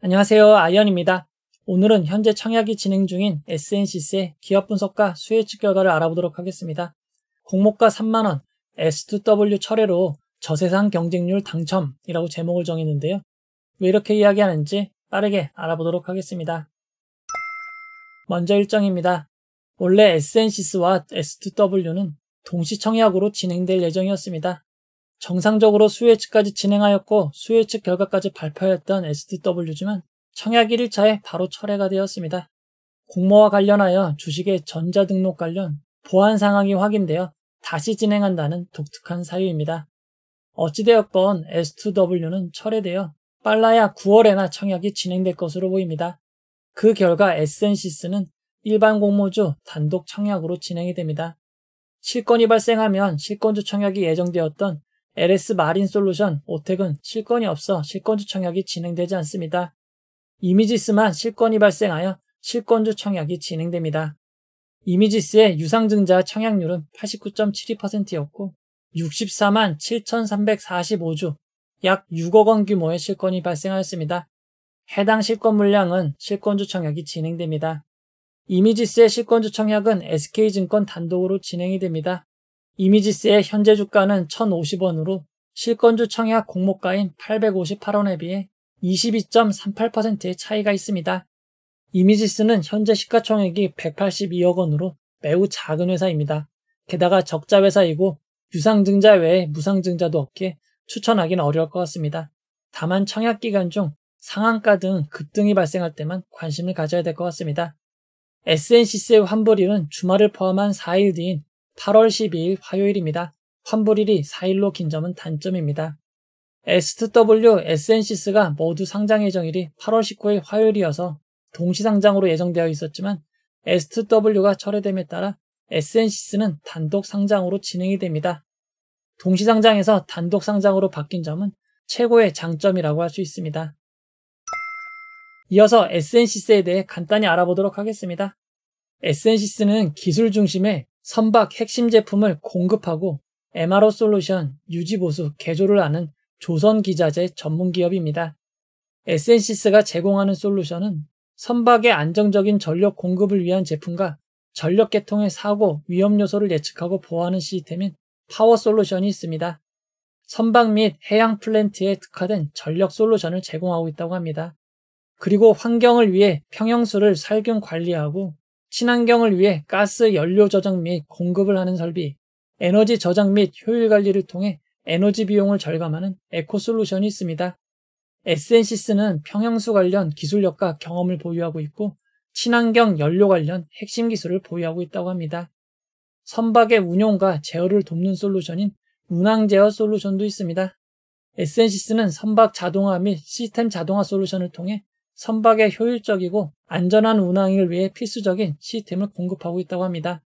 안녕하세요. 아이언입니다. 오늘은 현재 청약이 진행 중인 SNCS의 기업 분석과 수요 예측 결과를 알아보도록 하겠습니다. 공모가 3만원, S2W 철회로 저세상 경쟁률 당첨이라고 제목을 정했는데요. 왜 이렇게 이야기하는지 빠르게 알아보도록 하겠습니다. 먼저 일정입니다. 원래 SNCS와 S2W는 동시 청약으로 진행될 예정이었습니다. 정상적으로 수요 예측까지 진행하였고 수요 예측 결과까지 발표했던 S2W지만 청약 1일차에 바로 철회가 되었습니다. 공모와 관련하여 주식의 전자등록 관련 보안 상황이 확인되어 다시 진행한다는 독특한 사유입니다. 어찌되었건 S2W는 철회되어 빨라야 9월에나 청약이 진행될 것으로 보입니다. 그 결과 SNCS는 일반 공모주 단독 청약으로 진행이 됩니다. 실권이 발생하면 실권주 청약이 예정되었던 LS 마린솔루션, 오텍은 실권이 없어 실권주 청약이 진행되지 않습니다. 이미지스만 실권이 발생하여 실권주 청약이 진행됩니다. 이미지스의 유상증자 청약률은 89.72%였고 64만 7,345주, 약 6억 원 규모의 실권이 발생하였습니다. 해당 실권 물량은 실권주 청약이 진행됩니다. 이미지스의 실권주 청약은 SK증권 단독으로 진행이 됩니다. 이미지스의 현재 주가는 1,050원으로 실권주 청약 공모가인 858원에 비해 22.38%의 차이가 있습니다. 이미지스는 현재 시가총액이 182억 원으로 매우 작은 회사입니다. 게다가 적자 회사이고 유상증자 외에 무상증자도 없기에 추천하기는 어려울 것 같습니다. 다만 청약 기간 중 상한가 등 급등이 발생할 때만 관심을 가져야 될 것 같습니다. SNCS의 환불일은 주말을 포함한 4일 뒤인 8월 12일 화요일입니다. 환불일이 4일로 긴 점은 단점입니다. S2W, SNCS가 모두 상장 예정일이 8월 19일 화요일이어서 동시상장으로 예정되어 있었지만 S2W가 철회됨에 따라 SNCS는 단독 상장으로 진행이 됩니다. 동시상장에서 단독 상장으로 바뀐 점은 최고의 장점이라고 할 수 있습니다. 이어서 SNCS에 대해 간단히 알아보도록 하겠습니다. SNCS는 기술 중심의 선박 핵심 제품을 공급하고 MRO 솔루션, 유지보수, 개조를 하는 조선기자재 전문 기업입니다. SNCS가 제공하는 솔루션은 선박의 안정적인 전력 공급을 위한 제품과 전력 계통의 사고, 위험 요소를 예측하고 보호하는 시스템인 파워 솔루션이 있습니다. 선박 및 해양 플랜트에 특화된 전력 솔루션을 제공하고 있다고 합니다. 그리고 환경을 위해 평형수를 살균 관리하고 친환경을 위해 가스 연료 저장 및 공급을 하는 설비, 에너지 저장 및 효율 관리를 통해 에너지 비용을 절감하는 에코 솔루션이 있습니다. SNCS는 평형수 관련 기술력과 경험을 보유하고 있고 친환경 연료 관련 핵심 기술을 보유하고 있다고 합니다. 선박의 운용과 제어를 돕는 솔루션인 운항 제어 솔루션도 있습니다. SNCS는 선박 자동화 및 시스템 자동화 솔루션을 통해 선박의 효율적이고 안전한 운항을 위해 필수적인 시스템을 공급하고 있다고 합니다.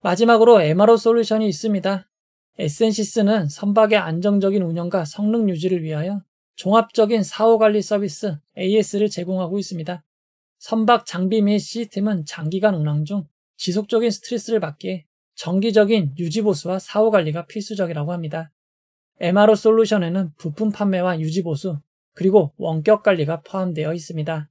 마지막으로 MRO 솔루션이 있습니다. SNCS는 선박의 안정적인 운영과 성능 유지를 위하여 종합적인 사후관리 서비스 AS를 제공하고 있습니다. 선박 장비 및 시스템은 장기간 운항 중 지속적인 스트레스를 받기에 정기적인 유지보수와 사후관리가 필수적이라고 합니다. MRO 솔루션에는 부품 판매와 유지보수, 그리고 원격 관리가 포함되어 있습니다.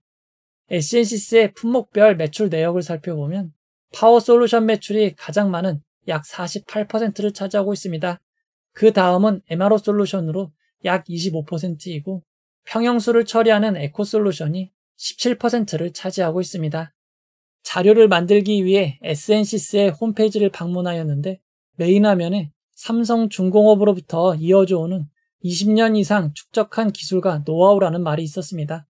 SNCS의 품목별 매출 내역을 살펴보면 파워 솔루션 매출이 가장 많은 약 48%를 차지하고 있습니다. 그 다음은 MRO 솔루션으로 약 25%이고 평형수를 처리하는 에코 솔루션이 17%를 차지하고 있습니다. 자료를 만들기 위해 SNCS의 홈페이지를 방문하였는데 메인 화면에 삼성중공업으로부터 이어져 오는 20년 이상 축적한 기술과 노하우라는 말이 있었습니다.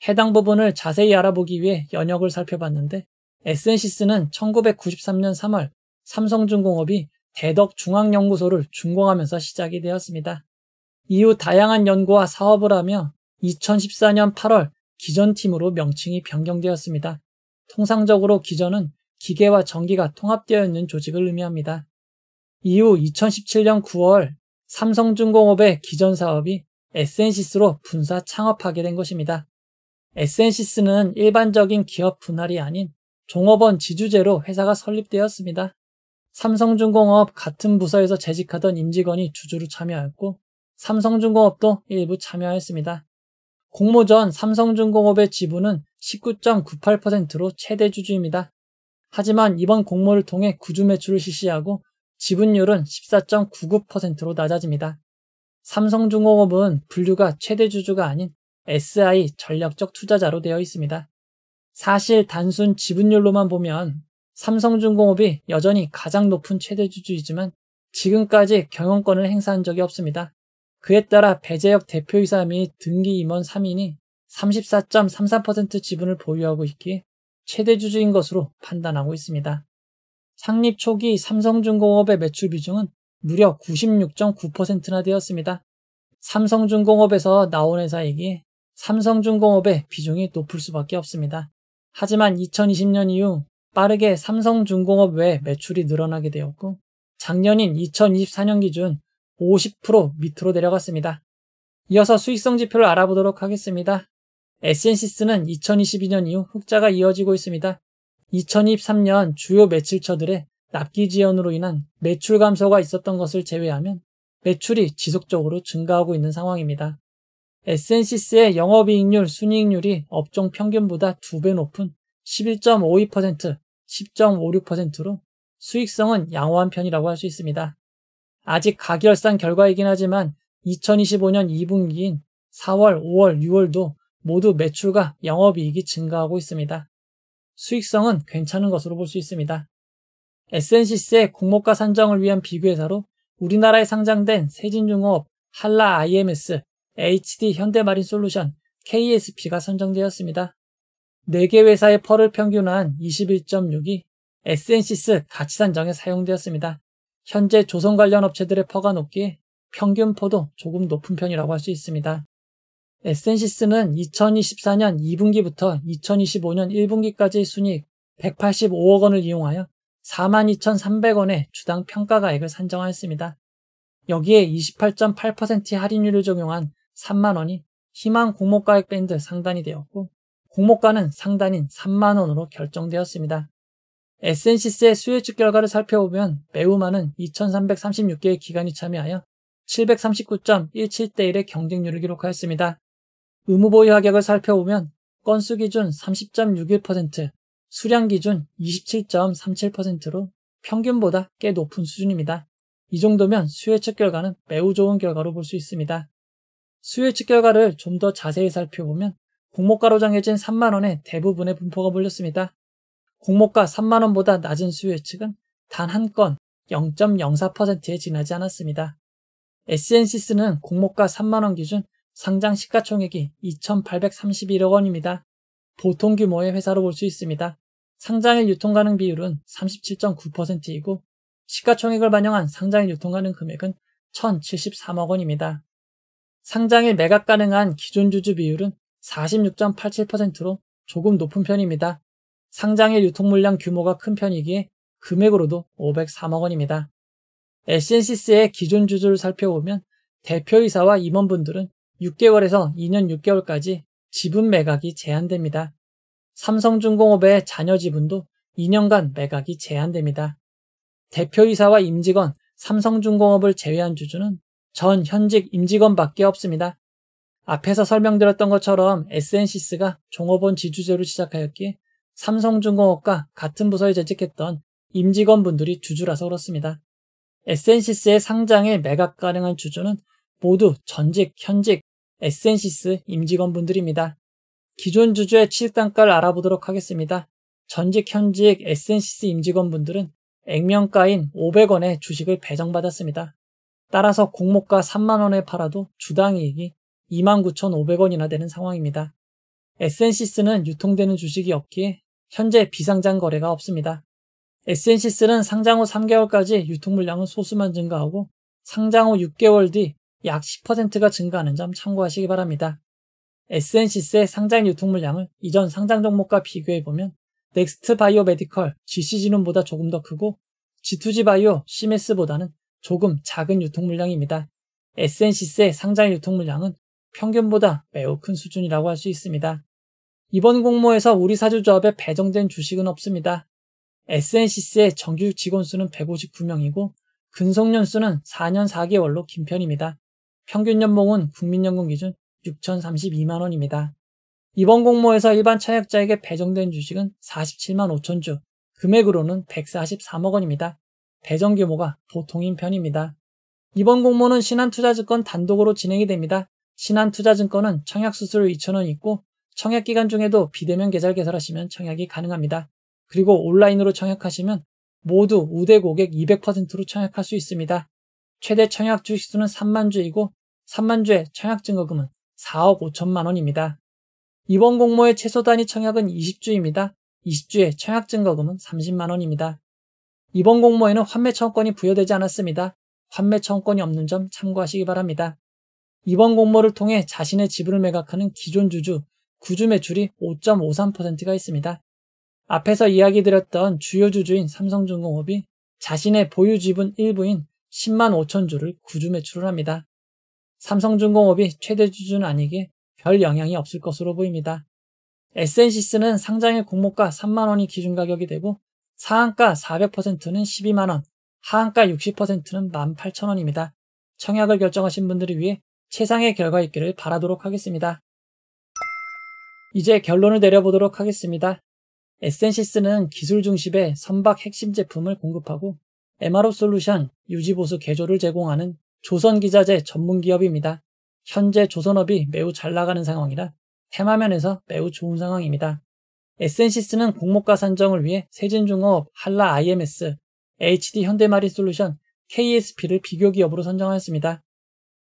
해당 부분을 자세히 알아보기 위해 연역을 살펴봤는데 SNCS는 1993년 3월 삼성중공업이 대덕중앙연구소를 준공하면서 시작이 되었습니다. 이후 다양한 연구와 사업을 하며 2014년 8월 기전팀으로 명칭이 변경되었습니다. 통상적으로 기전은 기계와 전기가 통합되어 있는 조직을 의미합니다. 이후 2017년 9월 삼성중공업의 기전 사업이 SNCS로 분사 창업하게 된 것입니다. SNCS는 일반적인 기업 분할이 아닌 종업원 지주제로 회사가 설립되었습니다. 삼성중공업 같은 부서에서 재직하던 임직원이 주주로 참여하였고 삼성중공업도 일부 참여하였습니다. 공모 전 삼성중공업의 지분은 19.98%로 최대 주주입니다. 하지만 이번 공모를 통해 구주 매출을 실시하고 지분율은 14.99%로 낮아집니다. 삼성중공업은 분류가 최대 주주가 아닌 SI 전략적 투자자로 되어 있습니다. 사실 단순 지분율로만 보면 삼성중공업이 여전히 가장 높은 최대 주주이지만 지금까지 경영권을 행사한 적이 없습니다. 그에 따라 배재혁 대표이사 및 등기 임원 3인이 34.33% 지분을 보유하고 있기에 최대 주주인 것으로 판단하고 있습니다. 창립 초기 삼성중공업의 매출 비중은 무려 96.9%나 되었습니다. 삼성중공업에서 나온 회사이기에 삼성중공업의 비중이 높을 수밖에 없습니다. 하지만 2020년 이후 빠르게 삼성중공업 외 매출이 늘어나게 되었고 작년인 2024년 기준 50% 밑으로 내려갔습니다. 이어서 수익성 지표를 알아보도록 하겠습니다. SNCS는 2022년 이후 흑자가 이어지고 있습니다. 2023년 주요 매출처들의 납기 지연으로 인한 매출 감소가 있었던 것을 제외하면 매출이 지속적으로 증가하고 있는 상황입니다. SNCS의 영업이익률, 순이익률이 업종 평균보다 2배 높은 11.52%, 10.56%로 수익성은 양호한 편이라고 할 수 있습니다. 아직 가결산 결과이긴 하지만 2025년 2분기인 4월, 5월, 6월도 모두 매출과 영업이익이 증가하고 있습니다. 수익성은 괜찮은 것으로 볼 수 있습니다. SNCS의 공모가 산정을 위한 비교회사로 우리나라에 상장된 세진중공업, 한라 IMS, HD 현대마린솔루션, KSP가 선정되었습니다. 4개 회사의 펄을 평균한 21.6이 SNCS 가치 산정에 사용되었습니다. 현재 조선 관련 업체들의 퍼가 높기에 평균 퍼도 조금 높은 편이라고 할 수 있습니다. SNCS는 2024년 2분기부터 2025년 1분기까지 순이익 185억 원을 이용하여 42,300원의 주당 평가가액을 산정하였습니다. 여기에 28.8%의 할인율을 적용한 3만 원이 희망 공모가액 밴드 상단이 되었고 공모가는 상단인 3만 원으로 결정되었습니다. SNCS의 수혜측 결과를 살펴보면 매우 많은 2,336개의 기관이 참여하여 739.17대 1의 경쟁률을 기록하였습니다. 의무보유 하격을 살펴보면 건수 기준 30.61%, 수량 기준 27.37%로 평균보다 꽤 높은 수준입니다. 이 정도면 수혜측 결과는 매우 좋은 결과로 볼 수 있습니다. 수혜측 결과를 좀 더 자세히 살펴보면 공모가로 정해진 3만원의 대부분의 분포가 몰렸습니다. 공모가 3만원보다 낮은 수혜측은 단 한 건 0.04%에 지나지 않았습니다. SNCS는 공모가 3만원 기준 상장 시가총액이 2,831억 원입니다. 보통 규모의 회사로 볼 수 있습니다. 상장일 유통가능 비율은 37.9%이고 시가총액을 반영한 상장일 유통가능 금액은 1,073억 원입니다. 상장일 매각 가능한 기존 주주 비율은 46.87%로 조금 높은 편입니다. 상장일 유통물량 규모가 큰 편이기에 금액으로도 503억 원입니다. SNCS의 기존 주주를 살펴보면 대표이사와 임원분들은 6개월에서 2년 6개월까지 지분 매각이 제한됩니다. 삼성중공업의 자녀 지분도 2년간 매각이 제한됩니다. 대표이사와 임직원, 삼성중공업을 제외한 주주는 전 현직 임직원밖에 없습니다. 앞에서 설명드렸던 것처럼 SNCS가 종업원 지주제로 시작하였기에 삼성중공업과 같은 부서에 재직했던 임직원분들이 주주라서 그렇습니다. SNCS의 상장에 매각 가능한 주주는 모두 전직, 현직 SNCS 임직원분들입니다. 기존 주주의 취득단가를 알아보도록 하겠습니다. 전직, 현직 SNCS 임직원분들은 액면가인 500원의 주식을 배정받았습니다. 따라서 공모가 3만원에 팔아도 주당이익이 29,500원이나 되는 상황입니다. SNCS는 유통되는 주식이 없기에 현재 비상장 거래가 없습니다. SNCS는 상장 후 3개월까지 유통물량은 소수만 증가하고 상장 후 6개월 뒤 약 10%가 증가하는 점 참고하시기 바랍니다. SNCS의 상장 유통물량을 이전 상장 종목과 비교해보면 넥스트 바이오 메디컬, GC진원보다 조금 더 크고 G2G 바이오, 시메스보다는 조금 작은 유통물량입니다. SNCS의 상장 유통물량은 평균보다 매우 큰 수준이라고 할 수 있습니다. 이번 공모에서 우리 사주조합에 배정된 주식은 없습니다. SNCS의 정규 직원 수는 159명이고 근속년 수는 4년 4개월로 긴 편입니다. 평균 연봉은 국민연금 기준 6,032만원입니다. 이번 공모에서 일반 청약자에게 배정된 주식은 47만 5천 주, 금액으로는 143억 원입니다. 배정 규모가 보통인 편입니다. 이번 공모는 신한투자증권 단독으로 진행이 됩니다. 신한투자증권은 청약수수료 2,000원 있고 청약기간 중에도 비대면 계좌를 개설하시면 청약이 가능합니다. 그리고 온라인으로 청약하시면 모두 우대 고객 200%로 청약할 수 있습니다. 최대 청약 주식수는 3만 주이고 3만 주의 청약 증거금은 4억 5천만 원입니다. 이번 공모의 최소 단위 청약은 20주입니다. 20주의 청약 증거금은 30만 원입니다. 이번 공모에는 환매 청구권이 부여되지 않았습니다. 환매 청구권이 없는 점 참고하시기 바랍니다. 이번 공모를 통해 자신의 지분을 매각하는 기존 주주, 구주 매출이 5.53%가 있습니다. 앞에서 이야기 드렸던 주요 주주인 삼성중공업이 자신의 보유 지분 일부인 10만 5천 주를 구주 매출을 합니다. 삼성중공업이 최대 주주는 아니기에 별 영향이 없을 것으로 보입니다. SNC스는 상장일 공모가 3만 원이 기준 가격이 되고 상한가 400%는 12만 원, 하한가 60%는 18,000원입니다. 청약을 결정하신 분들을 위해 최상의 결과 있기를 바라도록 하겠습니다. 이제 결론을 내려보도록 하겠습니다. SNC스는 기술 중심의 선박 핵심 제품을 공급하고 MRO솔루션 유지보수 개조를 제공하는 조선기자재 전문기업입니다. 현재 조선업이 매우 잘 나가는 상황이라 테마면에서 매우 좋은 상황입니다. SNC스는 공모가 산정을 위해 세진중공업, 한라 IMS, HD 현대마린솔루션, KSP를 비교기업으로 선정하였습니다.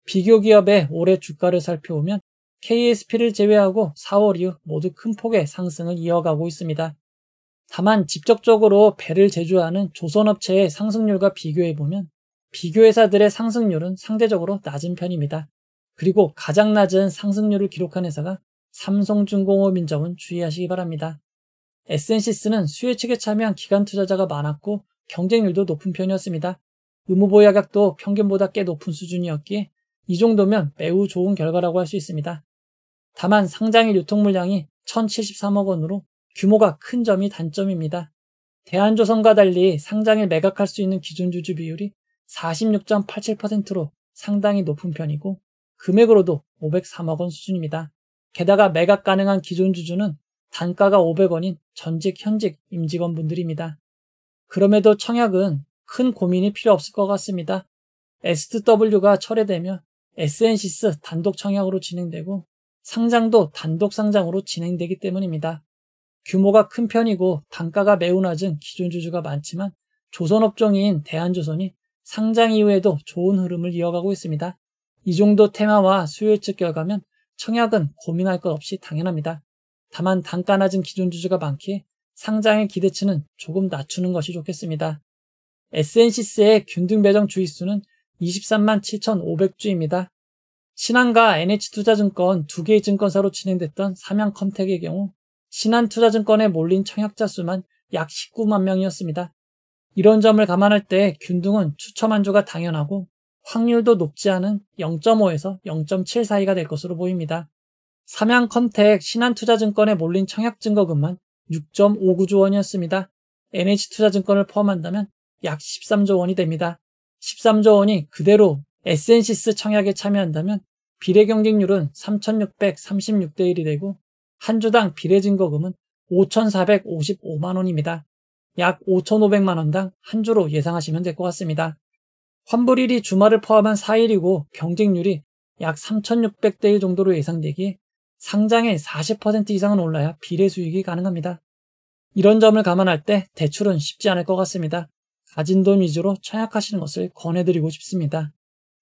비교기업의 올해 주가를 살펴보면 KSP를 제외하고 4월 이후 모두 큰 폭의 상승을 이어가고 있습니다. 다만 직접적으로 배를 제조하는 조선업체의 상승률과 비교해보면 비교회사들의 상승률은 상대적으로 낮은 편입니다. 그리고 가장 낮은 상승률을 기록한 회사가 삼성중공업인 점은 주의하시기 바랍니다. SNC스는 수혜 측에 참여한 기관 투자자가 많았고 경쟁률도 높은 편이었습니다. 의무보유가격도 평균보다 꽤 높은 수준이었기에 이 정도면 매우 좋은 결과라고 할 수 있습니다. 다만 상장일 유통물량이 1,073억 원으로 규모가 큰 점이 단점입니다. 대한조선과 달리 상장일 매각할 수 있는 기존 주주 비율이 46.87%로 상당히 높은 편이고 금액으로도 503억 원 수준입니다. 게다가 매각 가능한 기존 주주는 단가가 500원인 전직, 현직 임직원분들입니다. 그럼에도 청약은 큰 고민이 필요 없을 것 같습니다. STW가 철회되며 SNC스 단독 청약으로 진행되고 상장도 단독 상장으로 진행되기 때문입니다. 규모가 큰 편이고 단가가 매우 낮은 기존 주주가 많지만 조선업종인 대한조선이 상장 이후에도 좋은 흐름을 이어가고 있습니다. 이 정도 테마와 수요 측 결과면 청약은 고민할 것 없이 당연합니다. 다만 단가 낮은 기존 주주가 많기에 상장의 기대치는 조금 낮추는 것이 좋겠습니다. SNC스의 균등 배정 주의수는 23만 7,500주입니다. 신한과 NH투자증권 두 개의 증권사로 진행됐던 삼양컴텍의 경우 신한투자증권에 몰린 청약자 수만 약 19만 명이었습니다. 이런 점을 감안할 때 균등은 추첨한 주가 당연하고 확률도 높지 않은 0.5에서 0.7 사이가 될 것으로 보입니다. 삼양컴텍 신한투자증권에 몰린 청약증거금만 6.59조 원이었습니다. NH투자증권을 포함한다면 약 13조 원이 됩니다. 13조 원이 그대로 SNC스 청약에 참여한다면 비례경쟁률은 3,636대 1이 되고 한 주당 비례증거금은 5,455만 원입니다. 약 5,500만 원당 한 주로 예상하시면 될 것 같습니다. 환불일이 주말을 포함한 4일이고 경쟁률이 약 3,600대 1 정도로 예상되기에 상장의 40% 이상은 올라야 비례 수익이 가능합니다. 이런 점을 감안할 때 대출은 쉽지 않을 것 같습니다. 가진 돈 위주로 청약하시는 것을 권해드리고 싶습니다.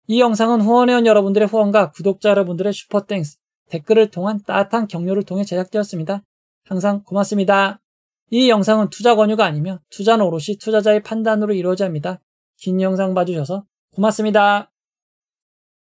이 영상은 후원회원 여러분들의 후원과 구독자 여러분들의 슈퍼땡스, 댓글을 통한 따뜻한 격려를 통해 제작되었습니다. 항상 고맙습니다. 이 영상은 투자 권유가 아니며 투자는 오롯이 투자자의 판단으로 이루어져야 합니다. 긴 영상 봐주셔서 고맙습니다.